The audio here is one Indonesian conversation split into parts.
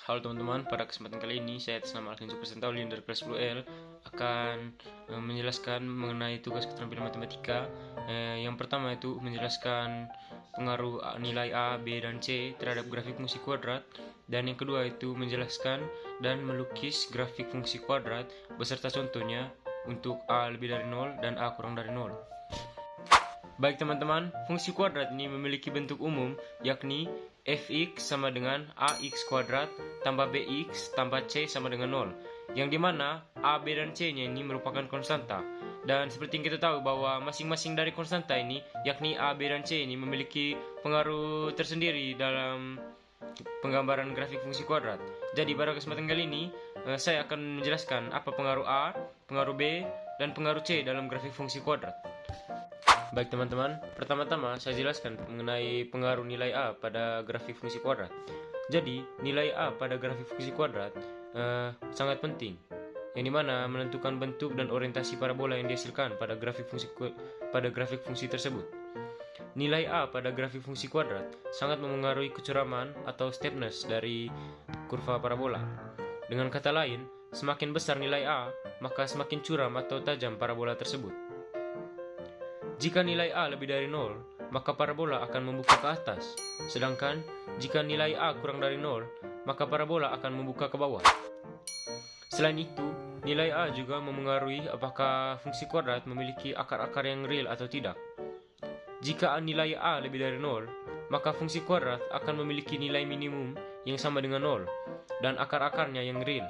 Halo teman-teman, pada kesempatan kali ini saya atas nama Alvin Supresentaulin dari kelas 10L akan menjelaskan mengenai tugas keterampilan matematika. Yang pertama itu menjelaskan pengaruh nilai A, B, dan C terhadap grafik fungsi kuadrat. Dan yang kedua itu menjelaskan dan melukis grafik fungsi kuadrat beserta contohnya untuk A lebih dari 0 dan A kurang dari 0. Baik teman-teman, fungsi kuadrat ini memiliki bentuk umum yakni fx sama dengan ax kuadrat tambah bx tambah c sama dengan 0, yang dimana a, b, dan c nya ini merupakan konstanta. Dan seperti yang kita tahu bahwa masing-masing dari konstanta ini yakni a, b, dan c ini memiliki pengaruh tersendiri dalam penggambaran grafik fungsi kuadrat. Jadi pada kesempatan kali ini saya akan menjelaskan apa pengaruh a, pengaruh b, dan pengaruh c dalam grafik fungsi kuadrat. Baik teman-teman, pertama-tama saya jelaskan mengenai pengaruh nilai A pada grafik fungsi kuadrat. Jadi, nilai A pada grafik fungsi kuadrat sangat penting, yang dimana menentukan bentuk dan orientasi parabola yang dihasilkan pada grafik fungsi tersebut. Nilai A pada grafik fungsi kuadrat sangat memengaruhi kecuraman atau steepness dari kurva parabola. Dengan kata lain, semakin besar nilai A, maka semakin curam atau tajam parabola tersebut. Jika nilai A lebih dari 0, maka parabola akan membuka ke atas. Sedangkan jika nilai A kurang dari 0, maka parabola akan membuka ke bawah. Selain itu, nilai A juga memengaruhi apakah fungsi kuadrat memiliki akar-akar yang real atau tidak. Jika nilai A lebih dari 0, maka fungsi kuadrat akan memiliki nilai minimum yang sama dengan 0 dan akar-akarnya yang real.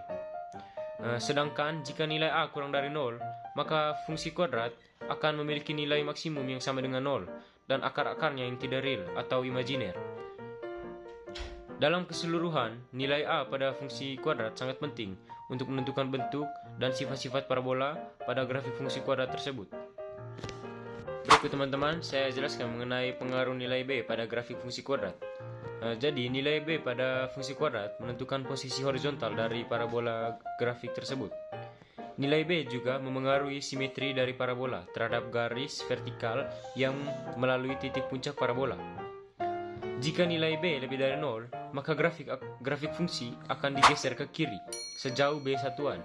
Sedangkan jika nilai A kurang dari 0, maka fungsi kuadrat akan memiliki nilai maksimum yang sama dengan 0 dan akar-akarnya yang tidak real atau imajiner. Dalam keseluruhan, nilai A pada fungsi kuadrat sangat penting untuk menentukan bentuk dan sifat-sifat parabola pada grafik fungsi kuadrat tersebut. Berikut teman-teman, saya jelaskan mengenai pengaruh nilai B pada grafik fungsi kuadrat. Jadi, nilai B pada fungsi kuadrat menentukan posisi horizontal dari parabola grafik tersebut. Nilai B juga memengaruhi simetri dari parabola terhadap garis vertikal yang melalui titik puncak parabola. Jika nilai B lebih dari 0, maka grafik fungsi akan digeser ke kiri sejauh B satuan.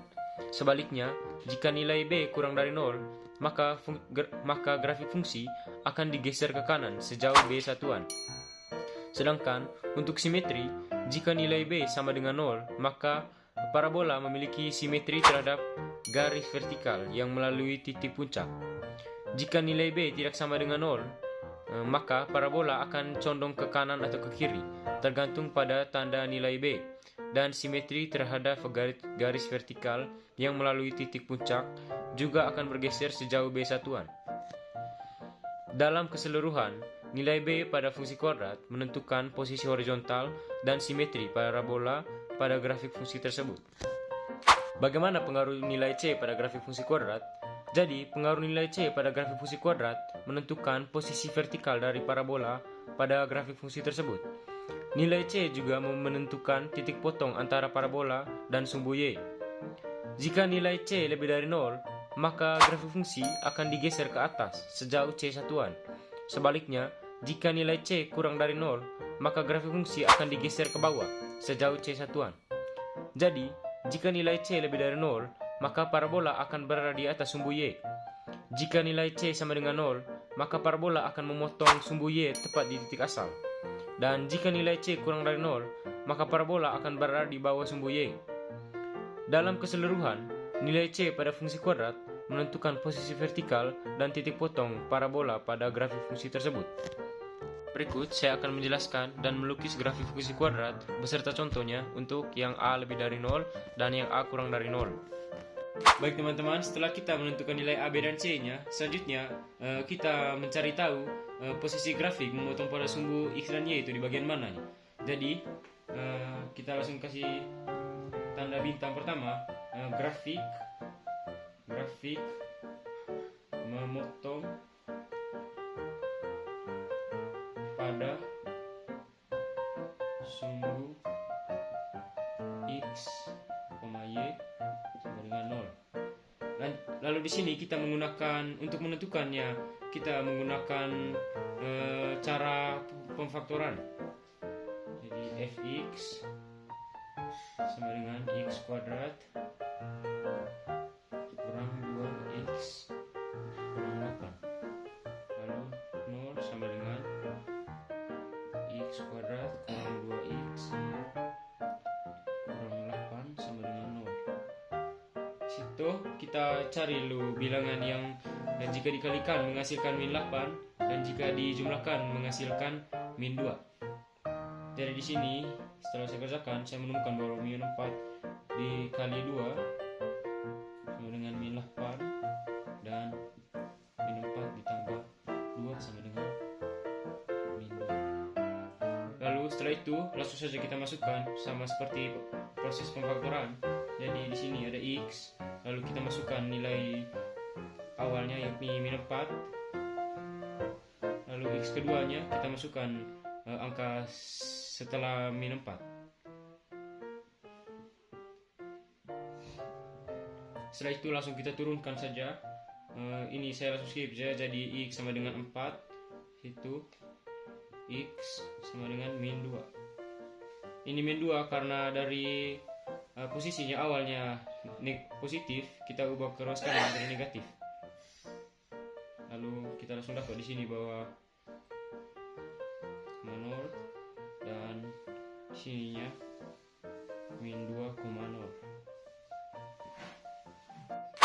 Sebaliknya, jika nilai B kurang dari 0, maka grafik fungsi akan digeser ke kanan sejauh B satuan. Sedangkan untuk simetri, jika nilai B sama dengan 0, maka parabola memiliki simetri terhadap garis vertikal yang melalui titik puncak. Jika nilai B tidak sama dengan 0, maka parabola akan condong ke kanan atau ke kiri, tergantung pada tanda nilai B, dan simetri terhadap garis vertikal yang melalui titik puncak juga akan bergeser sejauh B satuan. Dalam keseluruhan, nilai B pada fungsi kuadrat menentukan posisi horizontal dan simetri parabola pada grafik fungsi tersebut. Bagaimana pengaruh nilai C pada grafik fungsi kuadrat? Jadi, pengaruh nilai C pada grafik fungsi kuadrat menentukan posisi vertikal dari parabola pada grafik fungsi tersebut. Nilai C juga menentukan titik potong antara parabola dan sumbu Y. Jika nilai C lebih dari 0, maka grafik fungsi akan digeser ke atas sejauh C satuan. Sebaliknya, jika nilai C kurang dari 0, maka grafik fungsi akan digeser ke bawah sejauh C satuan. Jadi, jika nilai C lebih dari 0, maka parabola akan berada di atas sumbu Y. Jika nilai C sama dengan 0, maka parabola akan memotong sumbu Y tepat di titik asal. Dan jika nilai C kurang dari 0, maka parabola akan berada di bawah sumbu Y. Dalam keseluruhan, nilai C pada fungsi kuadrat menentukan posisi vertikal dan titik potong parabola pada grafik fungsi tersebut. Berikut saya akan menjelaskan dan melukis grafik fungsi kuadrat beserta contohnya untuk yang A lebih dari 0 dan yang A kurang dari 0. Baik teman-teman, setelah kita menentukan nilai A, B, dan C-nya, selanjutnya kita mencari tahu posisi grafik memotong pada sumbu X dan Y itu di bagian mana. Jadi, kita langsung kasih tanda bintang pertama, grafik memotong pada sumbu X, Y sama dengan 0. Lalu di sini kita menggunakan untuk menentukannya, kita menggunakan cara pemfaktoran. Jadi fx sama dengan x kuadrat kurang 2x kurang 8. Lalu 0 sama dengan x kuadrat kurang 2x kurang 8 sama dengan 0. Situ kita cari dulu bilangan yang jika dikalikan menghasilkan min 8 dan jika dijumlahkan menghasilkan min 2. Jadi di sini setelah saya kerjakan, saya menemukan bahwa min 4 dikali 2 sama dengan min 8 dan min 4 ditambah 2 sama dengan min 2. Lalu setelah itu langsung saja kita masukkan sama seperti proses pemfaktoran. Jadi di sini ada x, lalu kita masukkan nilai awalnya yakni min 4. Lalu x keduanya kita masukkan angka setelah min 4. Setelah itu langsung kita turunkan saja. Ini saya langsung skip saja, jadi x sama dengan 4. Itu x sama dengan min 2. Ini min 2 karena dari posisinya awalnya positif, kita ubah ke ruas kanan menjadi negatif. Lalu kita langsung dapat di sini bahwa 0 dan sininya min 2,0.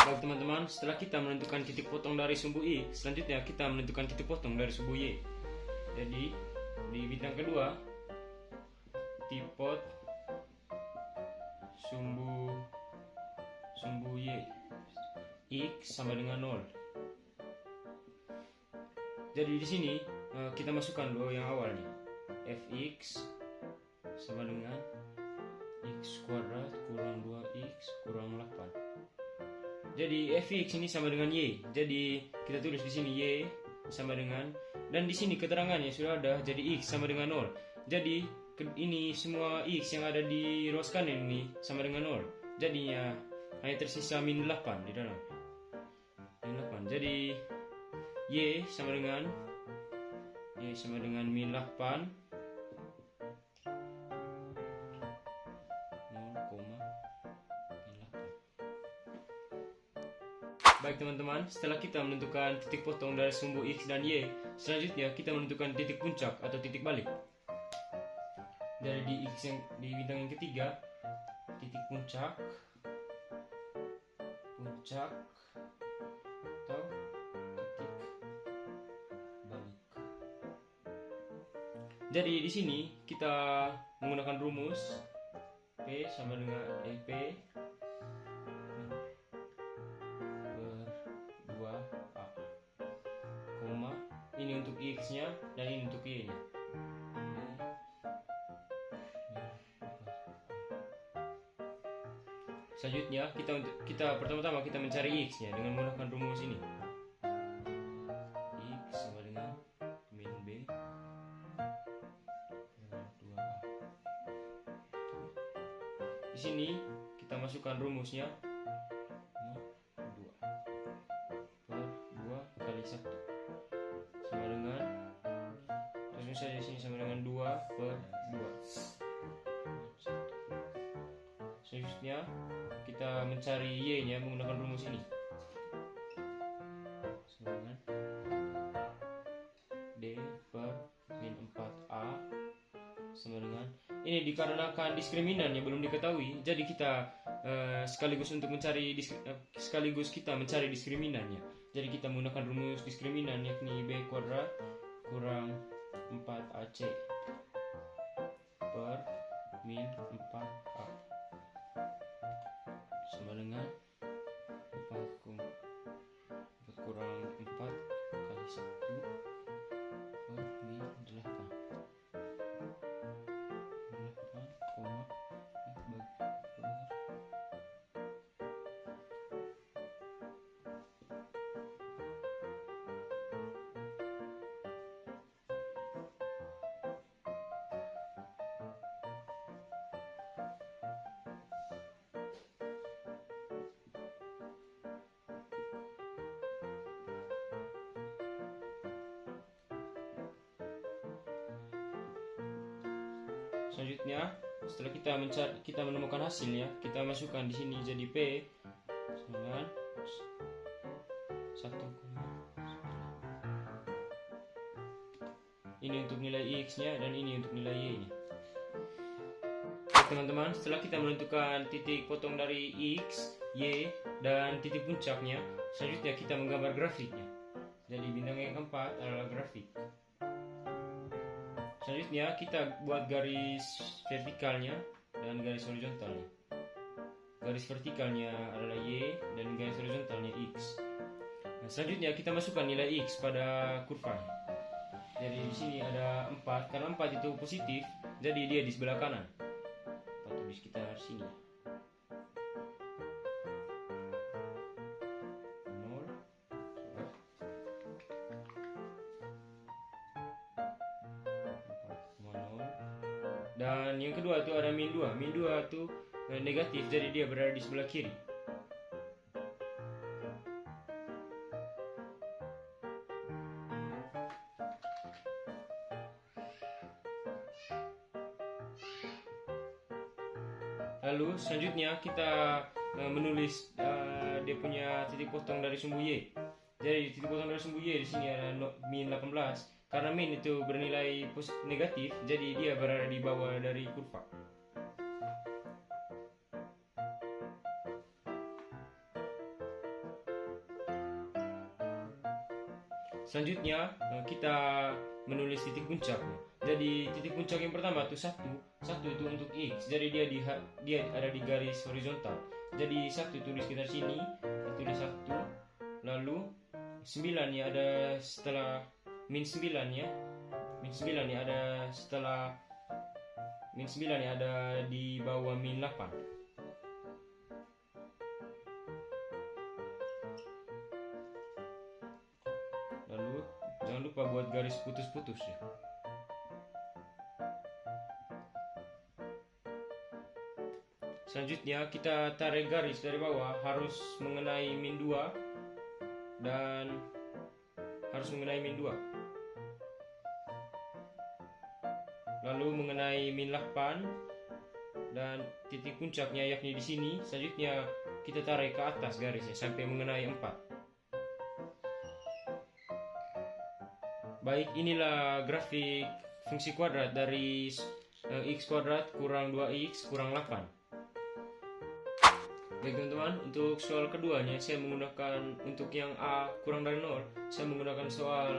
Baik teman-teman, setelah kita menentukan titik potong dari sumbu x, selanjutnya kita menentukan titik potong dari sumbu y. Jadi di bidang kedua, titik pot sumbu y, x sama dengan 0. Jadi di sini kita masukkan dulu yang awalnya, fx sama dengan x kuadrat kurang 2x kurang 8. Jadi fx ini sama dengan y. Jadi kita tulis di sini y sama dengan, dan di sini keterangannya sudah ada, jadi x sama dengan 0. Jadi ini semua x yang ada di ruas kanan ini sama dengan 0. Jadinya hanya tersisa min 8 di dalam. Min 8. Jadi y sama dengan min 8 Baik teman-teman, setelah kita menentukan titik potong dari sumbu x dan y, selanjutnya kita menentukan titik puncak atau titik balik. Dari di x yang di bidang yang ketiga, titik puncak atau titik balik. Jadi di sini kita menggunakan rumus P sama dengan P ini untuk x-nya dan ini untuk y-nya. Selanjutnya kita pertama-tama kita mencari x-nya dengan menggunakan rumus ini. X sama dengan min b per 2a. Di sini kita masukkan rumusnya 2 per 2 kali 1 sama dengan, langsung saja di sini sama dengan 2 per 2. Selanjutnya kita mencari y-nya menggunakan rumus ini. Sama dengan d per min 4a sama dengan, ini dikarenakan diskriminan yang belum diketahui, jadi kita sekaligus kita mencari diskriminannya. Jadi kita menggunakan rumus diskriminan yakni b kuadrat kurang 4ac per min 4a sama dengan 4 kurang 4 kali 1 per min 8. Selanjutnya setelah kita menemukan hasilnya, kita masukkan di sini jadi P dengan 1, ini untuk nilai X nya dan ini untuk nilai Y nya. Oke teman-teman, setelah kita menentukan titik potong dari X, Y, dan titik puncaknya, selanjutnya kita menggambar grafiknya. Jadi bintang yang keempat adalah grafik. Selanjutnya kita buat garis vertikalnya dan garis horizontalnya. Garis vertikalnya adalah Y dan garis horizontalnya X. Nah, selanjutnya kita masukkan nilai X pada kurva. Jadi di sini ada 4, karena 4 itu positif, jadi dia di sebelah kanan. Kita tulis sekitar sini. 0, dan yang kedua itu ada min 2. Min 2 itu negatif, jadi dia berada di sebelah kiri. Lalu selanjutnya kita menulis dia punya titik potong dari sumbu Y. Jadi titik potong dari sumbu Y di sini ada min 18. Karena min itu bernilai negatif, jadi dia berada di bawah dari kurva. Selanjutnya kita menulis titik puncaknya. Jadi titik puncak yang pertama itu 1 itu untuk X. Jadi dia ada di garis horizontal. Jadi 1 itu di sekitar sini, itu di 1. Lalu 9 ya ada setelah min 9 ya. Min 9 ya ada setelah min 9 ya ada di bawah min 8. Lalu jangan lupa buat garis putus-putus ya. Selanjutnya kita tarik garis dari bawah, harus mengenai min 2 dan harus mengenai min 2. Lalu mengenai min 8 dan titik puncaknya yakni di sini. Selanjutnya kita tarik ke atas garisnya sampai mengenai 4. Baik, inilah grafik fungsi kuadrat dari x kuadrat kurang 2x kurang 8. Baik teman-teman, untuk soal keduanya saya menggunakan, untuk yang A kurang dari 0, saya menggunakan soal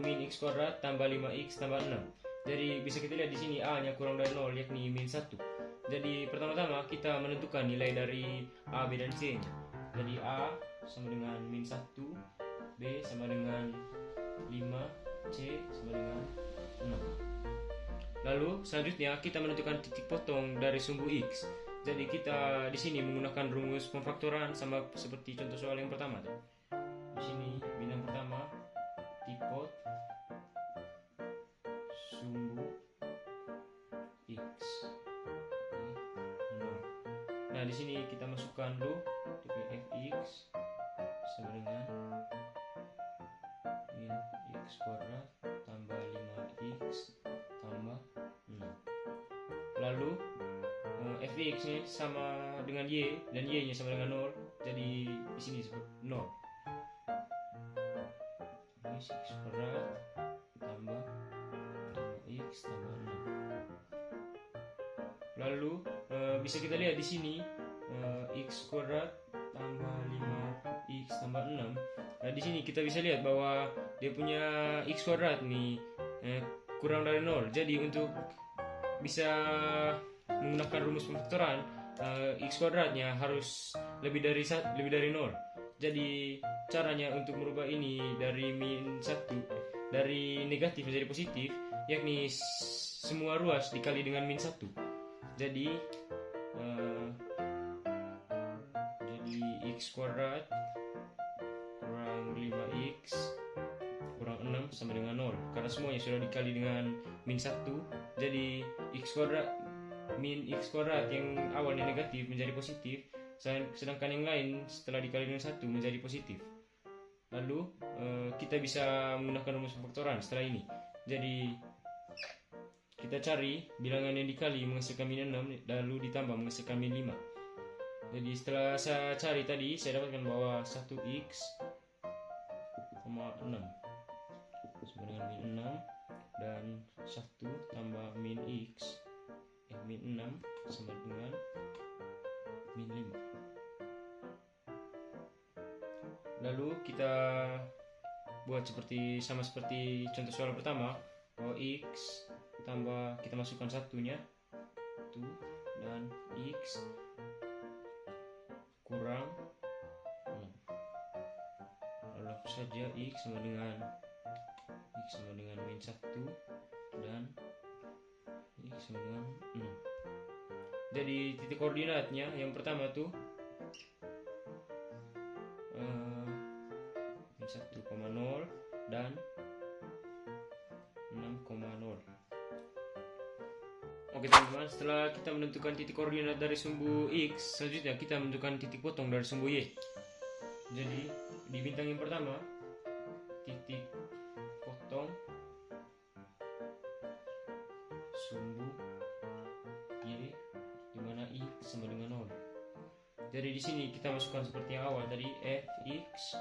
min x kuadrat tambah 5x tambah 6. Jadi bisa kita lihat di sini A nya kurang dari 0 yakni min 1. Jadi pertama-tama kita menentukan nilai dari A, B, dan C nya. Jadi A sama dengan min 1, B sama dengan 5, C sama dengan 6. Lalu selanjutnya kita menentukan titik potong dari sumbu X. Jadi kita di sini menggunakan rumus pemfaktoran sama seperti contoh soal yang pertama. Di sini bintang pertama tipot sumbu X. Nah di sini kita masukkan dulu fx sama dengan min x kuadrat tambah 5x tambah 6. Lalu fx nya sama dengan y dan y nya sama dengan 0. Jadi di sini seperti 0. Ini x kuadrat tambah 5x tambah 6. Lalu bisa kita lihat di sini x kuadrat tambah 5x tambah 6. Nah di sini kita bisa lihat bahwa dia punya x kuadrat nih kurang dari 0. Jadi untuk bisa menggunakan rumus pemfaktoran, x kuadratnya harus lebih dari 0. Jadi caranya untuk merubah ini dari min 1 dari negatif menjadi positif, yakni semua ruas dikali dengan min 1. Jadi x kuadrat kurang 5x kurang 6 sama dengan 0. Karena semuanya sudah dikali dengan min 1, jadi x kuadrat min x kuadrat yang awalnya negatif menjadi positif, sedangkan yang lain setelah dikali dengan 1 menjadi positif. Lalu kita bisa menggunakan rumus pemfaktoran setelah ini. Jadi kita cari bilangan yang dikali menghasilkan min 6 lalu ditambah menghasilkan min 5. Jadi setelah saya cari tadi, saya dapatkan bahwa 1x, 6 sama dengan min 6 dan 1 tambah min x min 6 sama dengan min 5. Lalu kita buat sama seperti contoh soal pertama, bahwa x tambah kita masukkan satunya 1 dan x kurang 6. Lalu hapus saja x sama dengan min 1 dan x sama dengan 6. Jadi titik koordinatnya yang pertama tuh min 1,0 dan 6,0. Oke teman-teman, setelah kita menentukan titik koordinat dari sumbu x, selanjutnya kita menentukan titik potong dari sumbu y. Jadi di bintang yang pertama, titik potong sumbu y di mana x sama dengan 0. Jadi di sini kita masukkan seperti yang awal tadi, fx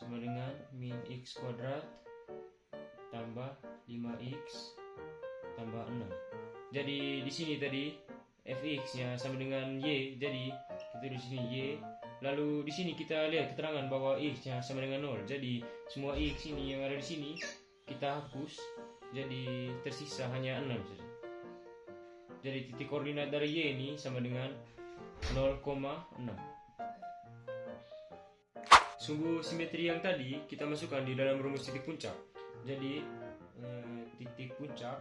sama dengan min x kuadrat tambah 5x tambah 6. Jadi di sini tadi fx-nya sama dengan y, jadi kita di sini y. Lalu di sini kita lihat keterangan bahwa x-nya sama dengan 0. Jadi semua x ini yang ada di sini kita hapus, jadi tersisa hanya 6 saja. Jadi titik koordinat dari y ini sama dengan 0,6. Sumbu simetri yang tadi kita masukkan di dalam rumus titik puncak. Jadi titik puncak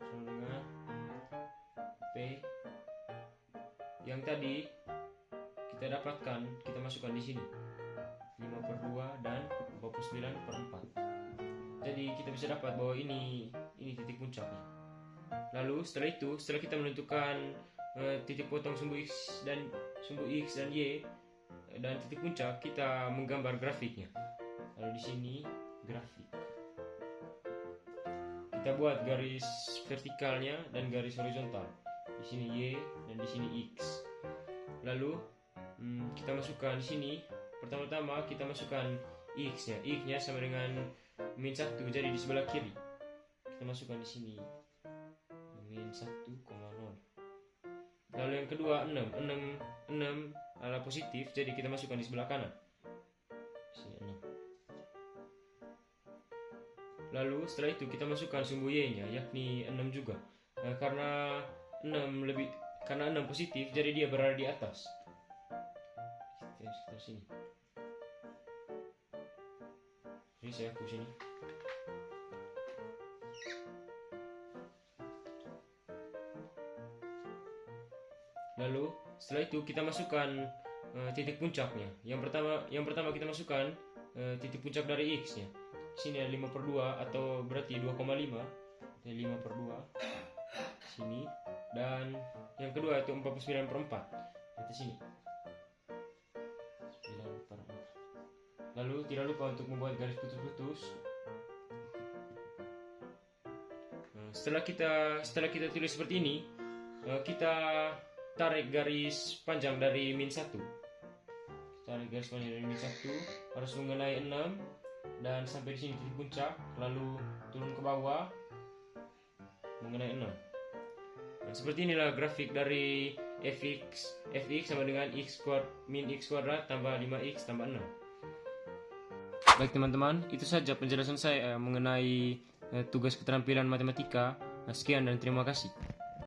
sama dengan P yang tadi kita dapatkan, kita masukkan di sini 5/2 dan 49/4. Jadi kita bisa dapat bahwa ini titik puncaknya. Lalu setelah kita menentukan titik potong sumbu x dan y dan titik puncak, kita menggambar grafiknya. Lalu di sini grafik. Kita buat garis vertikalnya dan garis horizontal. Di sini y dan di sini x. Lalu kita masukkan di sini. Pertama-tama kita masukkan x-nya. X-nya sama dengan min 1, jadi di sebelah kiri. Kita masukkan di sini min 1,0. Lalu yang kedua 6 adalah positif, jadi kita masukkan di sebelah kanan. Di sini 6. Lalu setelah itu kita masukkan sumbu y-nya, yakni 6 juga. Karena 6 positif, jadi dia berada di atas. Sekitar sini. Jadi saya hapus ini. Lalu setelah itu kita masukkan titik puncaknya. Yang pertama kita masukkan titik puncak dari x-nya. Sini ada 5/2 atau berarti 2,5. Jadi 5/2 sini, dan yang kedua itu 49/4 di sini. 9/4. Lalu tidak lupa untuk membuat garis putus-putus. Setelah kita tulis seperti ini, kita tarik garis panjang dari min 1. Tarik garis panjang dari min 1 harus mengenai 6 dan sampai di sini titik puncak, lalu turun ke bawah mengenai 6. Nah, seperti inilah grafik dari fx sama dengan min x kuadrat tambah 5x tambah 6. Baik teman-teman, itu saja penjelasan saya mengenai tugas keterampilan matematika. Sekian dan terima kasih.